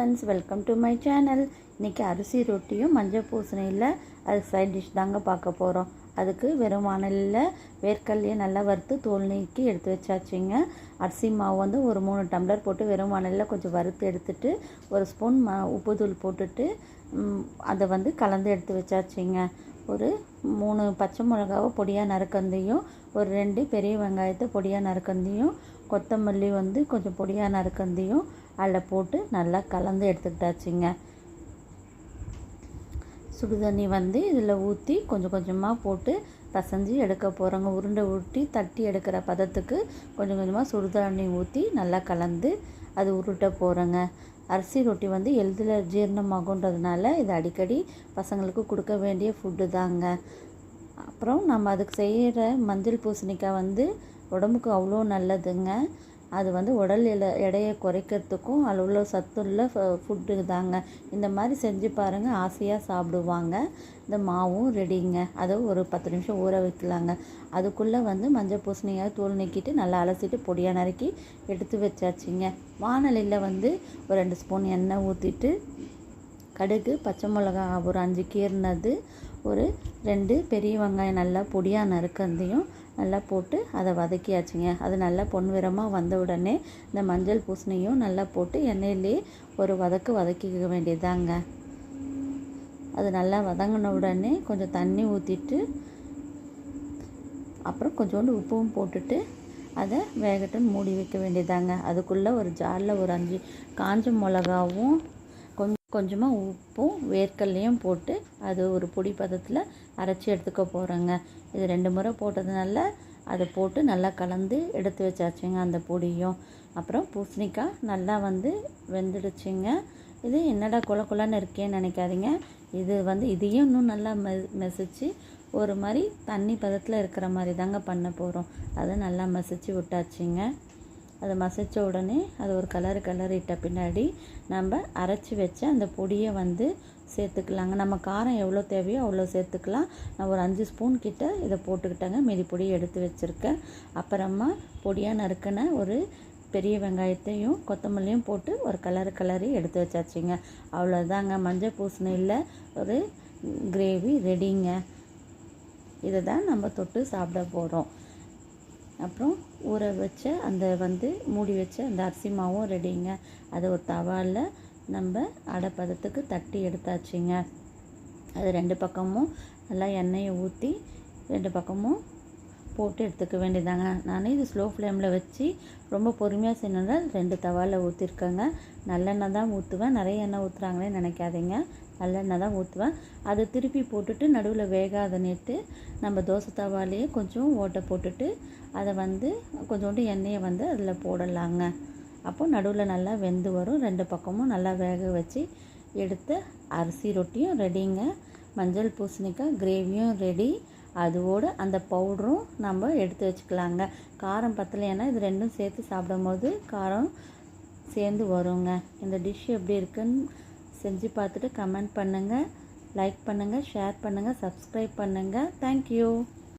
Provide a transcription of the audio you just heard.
Friends, welcome to my channel. இன்றைக்கி அரிசி ரொட்டியும் மஞ்சள் பூசணியில் அது சைட் டிஷ் தாங்க பார்க்க போகிறோம். அதுக்கு வெறும் வானலில் வேர்க்கடலையை நல்லா வறுத்து தோல் நீக்கி எடுத்து வச்சாச்சுங்க. அரிசி மாவு வந்து ஒரு 3 டம்ளர் போட்டு வெறும் வானலில் கொஞ்சம் வறுத்து எடுத்துட்டு ஒரு ஸ்பூன் உப்பு தூள் போட்டுட்டு அதை வந்து கலந்து எடுத்து வச்சாச்சுங்க. ஒரு 3 பச்சை மிளகாவை பொடியாக நறுக்கந்தையும், ஒரு 2 பெரிய வெங்காயத்தை பொடியாக நறுக்கந்தையும், கொத்தமல்லி வந்து கொஞ்சம் பொடியாக நறுக்கந்தையும் அதில் போட்டு நல்லா கலந்து எடுத்துக்கிட்டாச்சுங்க. சுடுதண்ணி வந்து இதில் ஊற்றி கொஞ்சம் கொஞ்சமாக போட்டு பசைஞ்சு எடுக்க போகிறோங்க. உருண்டை ஊட்டி தட்டி எடுக்கிற பதத்துக்கு கொஞ்சம் கொஞ்சமாக சுடுதண்ணி ஊற்றி நல்லா கலந்து அது உருட்ட போகிறோங்க. அரிசி ரொட்டி வந்து எளிதில் ஜீரணமாகுன்றதுனால இது அடிக்கடி பசங்களுக்கு கொடுக்க வேண்டிய ஃபுட்டு தாங்க. அப்புறம் நம்ம அதுக்கு செய்கிற மஞ்சள் பூசணிக்காய் வந்து உடம்புக்கு அவ்வளோ நல்லதுங்க. அது வந்து உடல் எடையை குறைக்கிறதுக்கும் அதில் உள்ள சத்துள்ள ஃபுட்டு தாங்க. இந்த மாதிரி செஞ்சு பாருங்கள், ஆசையாக சாப்பிடுவாங்க. இந்த மாவும் ரெடிங்க. அதை ஒரு 10 நிமிஷம் ஊற வைக்கலாங்க. அதுக்குள்ளே வந்து மஞ்சள் பூசணியாக தூள் நீக்கிட்டு நல்லா அலசிட்டு பொடியாக நறுக்கி எடுத்து வச்சாச்சுங்க. வானலியில் வந்து ஒரு 2 ஸ்பூன் எண்ணெய் ஊற்றிட்டு கடுகு, பச்சை மிளகா ஒரு 5 கீறினது, ஒரு 2 பெரிய வெங்காயம் நல்லா பொடியாக நறுக்கந்தையும் நல்லா போட்டு அதை வதக்கியாச்சுங்க. அது நல்லா பொன்னிறமாக வந்த உடனே இந்த மஞ்சள் பூசணியும் நல்லா போட்டு எண்ணெயிலே ஒரு வதக்கிக்க வேண்டியதாங்க. அது நல்லா வதங்கின உடனே கொஞ்சம் தண்ணி ஊற்றிட்டு அப்புறம் கொஞ்சோண்டு உப்பும் போட்டுட்டு அதை வேகட்டுன்னு மூடி வைக்க வேண்டியதாங்க. அதுக்குள்ளே ஒரு ஜாரில் ஒரு 5 காஞ்ச மிளகாவும் கொஞ்சமாக உப்பும் வேர்க்கடலையும் போட்டு அது ஒரு பொடி பதத்தில் அரைச்சி எடுத்துக்க போகிறோங்க. இது 2 முறை போட்டதுனால அதை போட்டு நல்லா கலந்து எடுத்து வச்சாச்சுங்க அந்த பொடியும். அப்புறம் பூசணிக்காய் நல்லா வந்து வெந்துடுச்சுங்க. இது என்னடா குழன்னு இருக்கேன்னு நினைக்காதீங்க. இது வந்து இதையும் இன்னும் நல்லா மெசிச்சு ஒரு மாதிரி தண்ணி பதத்தில் இருக்கிற மாதிரி தாங்க பண்ண போகிறோம். அதை நல்லா மசிச்சு விட்டாச்சுங்க. அதை மசித்த உடனே அது ஒரு கிளறிட்ட பின்னாடி நம்ம அரைச்சி வச்ச அந்த பொடியை வந்து சேர்த்துக்கலாங்க. நம்ம காரம் எவ்வளோ தேவையோ அவ்வளோ சேர்த்துக்கலாம். நான் ஒரு 5 ஸ்பூன் கிட்ட இதை போட்டுக்கிட்டேங்க. மீதி பொடியை எடுத்து வச்சுருக்கேன். அப்புறமா பொடியாக நறுக்கின ஒரு பெரிய வெங்காயத்தையும் கொத்தமல்லியும் போட்டு ஒரு கிளறி எடுத்து வச்சாச்சுங்க. அவ்வளோதாங்க, மஞ்சள் பூசணியில் ஒரு கிரேவி ரெடிங்க. இதை தான் நம்ம தொட்டு சாப்பிட போகிறோம். அப்புறம் ஊற வச்ச அந்த வந்து மூடி வச்ச அந்த அரிசி மாவும் ரெடிங்க. அதை ஒரு தவாவில் நம்ம அடைப்பதத்துக்கு தட்டி எடுத்தாச்சுங்க. அது 2 பக்கமும் நல்லா எண்ணெயை ஊற்றி 2 பக்கமும் போட்டு எடுத்துக்க வேண்டியதாங்க. நான் இது ஸ்லோ ஃப்ளேமில் வச்சு ரொம்ப பொறுமையாக செய்யணுன்னா 2 தவாவில் ஊற்றிருக்கேங்க. நல்லெண்ணெய் தான் ஊற்றுவேன். நிறைய எண்ணெய் ஊற்றுறாங்களே நினைக்காதீங்க, நல்லெண்ணெய் தான் ஊற்றுவேன். அதை திருப்பி போட்டுட்டு நடுவில் வேகாத நேட்டு நம்ம தோசை தவாலேயே கொஞ்சம் ஓட்டை போட்டுட்டு அதை வந்து கொஞ்சோண்டு எண்ணெயை வந்து அதில் போடலாங்க. அப்போ நடுவில் நல்லா வெந்து வரும். 2 பக்கமும் நல்லா வேக வச்சு எடுத்து அரிசி ரொட்டியும் ரெடிங்க. மஞ்சள் பூசணிக்காய் கிரேவியும் ரெடி. அதோடு அந்த பவுடரும் நம்ம எடுத்து வச்சுக்கலாங்க. காரம் பத்தலைன்னா இது 2ம் சேர்த்து சாப்பிடும் போது காரம் சேர்ந்து வருங்க. இந்த டிஷ் எப்படி இருக்குன்னு செஞ்சு பார்த்துட்டு கமெண்ட் பண்ணுங்கள், லைக் பண்ணுங்கள், ஷேர் பண்ணுங்கள், சப்ஸ்கிரைப் பண்ணுங்கள். தேங்க்யூ.